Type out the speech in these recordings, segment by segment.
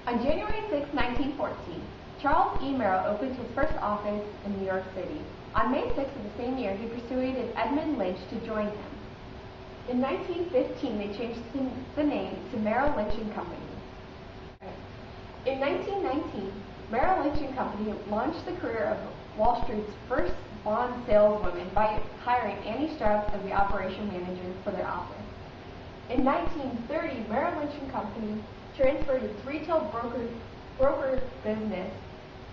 On January 6, 1914, Charles E. Merill opened his first office in New York City. On May 6 of the same year, he persuaded Merill Lynch to join him. In 1915, they changed the name to Merill Lynch and Company. In 1919, Merill Lynch and Company launched the career of Wall Street's first bond saleswoman by hiring Annie Strauss as the operation manager for their office. In 1930, Merill Lynch and Company transferred its retail broker business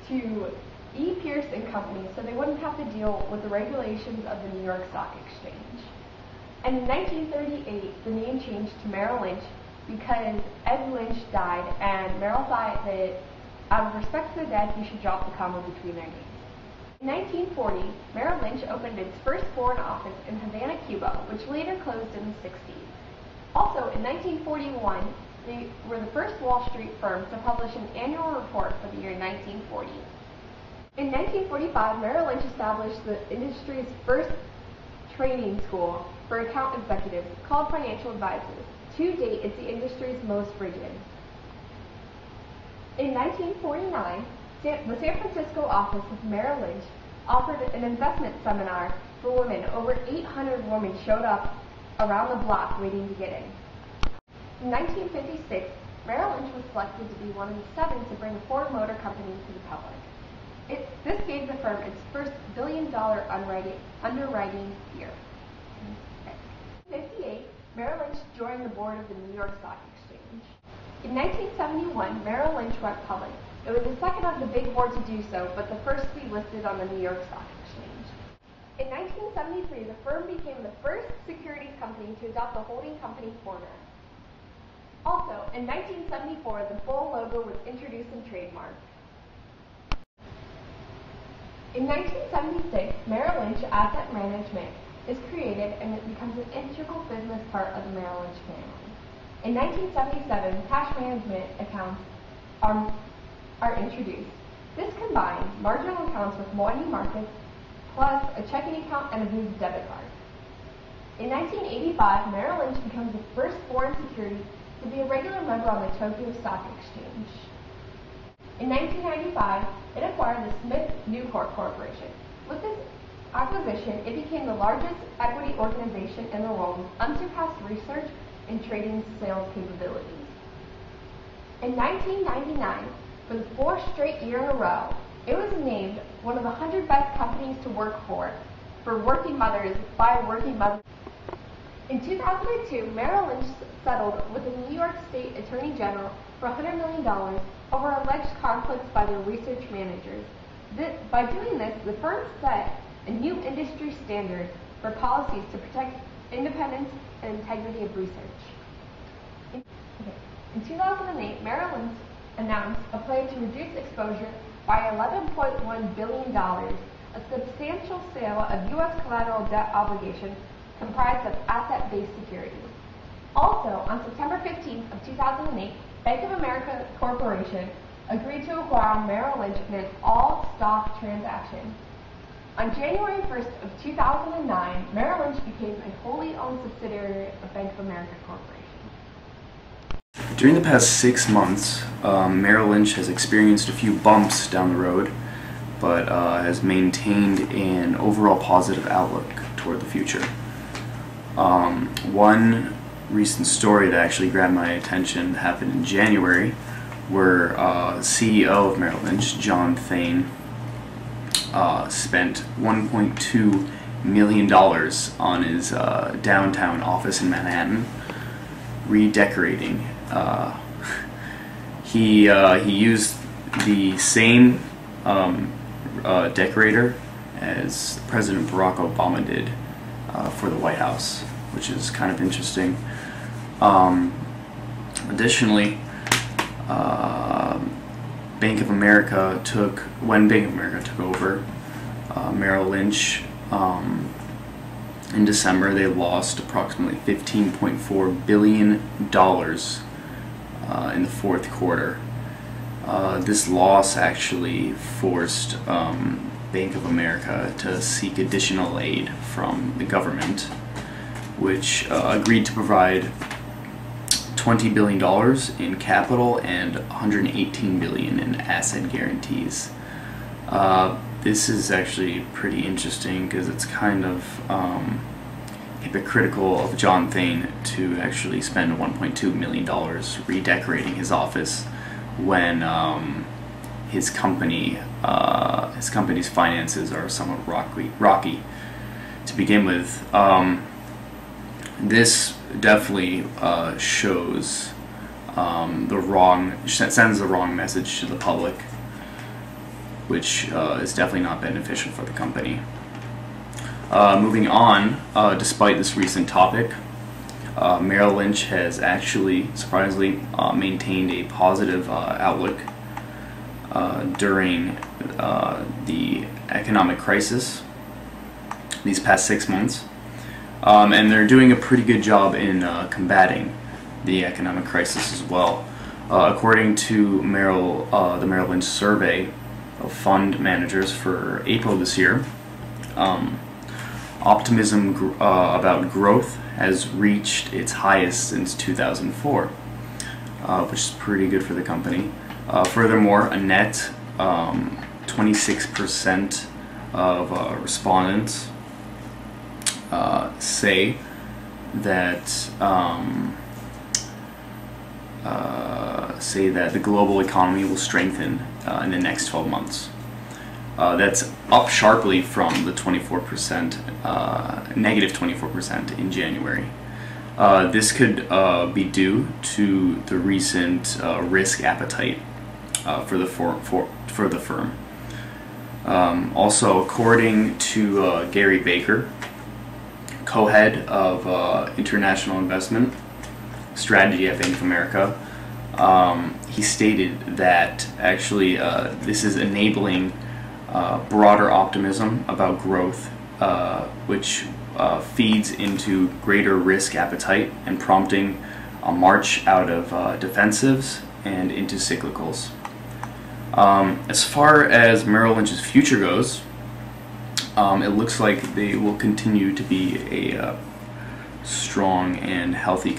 to E. Pierce and Company so they wouldn't have to deal with the regulations of the New York Stock Exchange. And in 1938, the name changed to Merill Lynch because Ed Lynch died, and Merill thought that out of respect for the dead, he should drop the comma between their names. In 1940, Merill Lynch opened its first foreign office in Havana, Cuba, which later closed in the 60s. Also, in 1941, they were the first Wall Street firm to publish an annual report for the year 1940. In 1945, Merill Lynch established the industry's first training school for account executives called Financial Advisors. To date, it's the industry's most rigid. In 1949, the San Francisco office of Merill Lynch offered an investment seminar for women. Over 800 women showed up around the block waiting to get in. In 1956, Merill Lynch was selected to be one of the 7 to bring a Ford Motor Company to the public. This gave the firm its first billion-dollar underwriting year. In 1958, Merill Lynch joined the board of the New York Stock Exchange. In 1971, Merill Lynch went public. It was the second of the big four to do so, but the first to be listed on the New York Stock Exchange. In 1973, the firm became the first securities company to adopt the holding company format. Also, in 1974, the bull logo was introduced and trademarked. In 1976, Merill Lynch Asset Management is created and it becomes an integral business part of the Merill Lynch family. In 1977, cash management accounts are introduced. This combines marginal accounts with money markets plus a checking account and a Visa debit card. In 1985, Merill Lynch becomes the first foreign security to be a regular member on the Tokyo Stock Exchange. In 1995, it acquired the Smith-Newport Corporation. With this acquisition, it became the largest equity organization in the world with unsurpassed research and trading sales capabilities. In 1999, for the 4th straight year in a row, it was named one of the 100 best companies to work for working mothers by Working Mothers. In 2002, Merill Lynch settled with the New York State Attorney General for $100 million over alleged conflicts by their research managers. By doing this, the firm set a new industry standard for policies to protect independence and integrity of research. In 2008, Merill Lynch announced a plan to reduce exposure by $11.1 billion, a substantial sale of U.S. collateral debt obligations comprised of asset-based securities. Also, on September 15th of 2008, Bank of America Corporation agreed to acquire Merill Lynch in an all-stock transaction. On January 1st of 2009, Merill Lynch became a wholly owned subsidiary of Bank of America Corporation. During the past 6 months, Merill Lynch has experienced a few bumps down the road, but has maintained an overall positive outlook toward the future. One recent story that actually grabbed my attention happened in January, where CEO of Merill Lynch, John Thain, spent $1.2 million on his downtown office in Manhattan, redecorating. He used the same decorator as President Barack Obama did for the White House, which is kind of interesting. Additionally, when Bank of America took over Merill Lynch, in December they lost approximately $15.4 billion in the 4th quarter. This loss actually forced Bank of America to seek additional aid from the government, which agreed to provide $20 billion in capital and $118 billion in asset guarantees. This is actually pretty interesting because it's kind of hypocritical of John Thane to actually spend $1.2 million redecorating his office when his company's finances are somewhat rocky to begin with. This definitely sends the wrong message to the public, which is definitely not beneficial for the company. Moving on, despite this recent topic, Merill Lynch has actually, surprisingly, maintained a positive outlook during the economic crisis these past 6 months. And they're doing a pretty good job in combating the economic crisis as well. According to the Merill Lynch survey of fund managers for April this year, optimism about growth has reached its highest since 2004, which is pretty good for the company. Furthermore, a net 26% of respondents say that the global economy will strengthen in the next 12 months. That's up sharply from the negative 24% in January. This could be due to the recent risk appetite for the firm. Also, according to Gary Baker, co-head of international investment strategy at Bank of America, he stated that actually this is enabling broader optimism about growth, which feeds into greater risk appetite and prompting a march out of defensives and into cyclicals. As far as Merill Lynch's future goes, it looks like they will continue to be a strong and healthy company.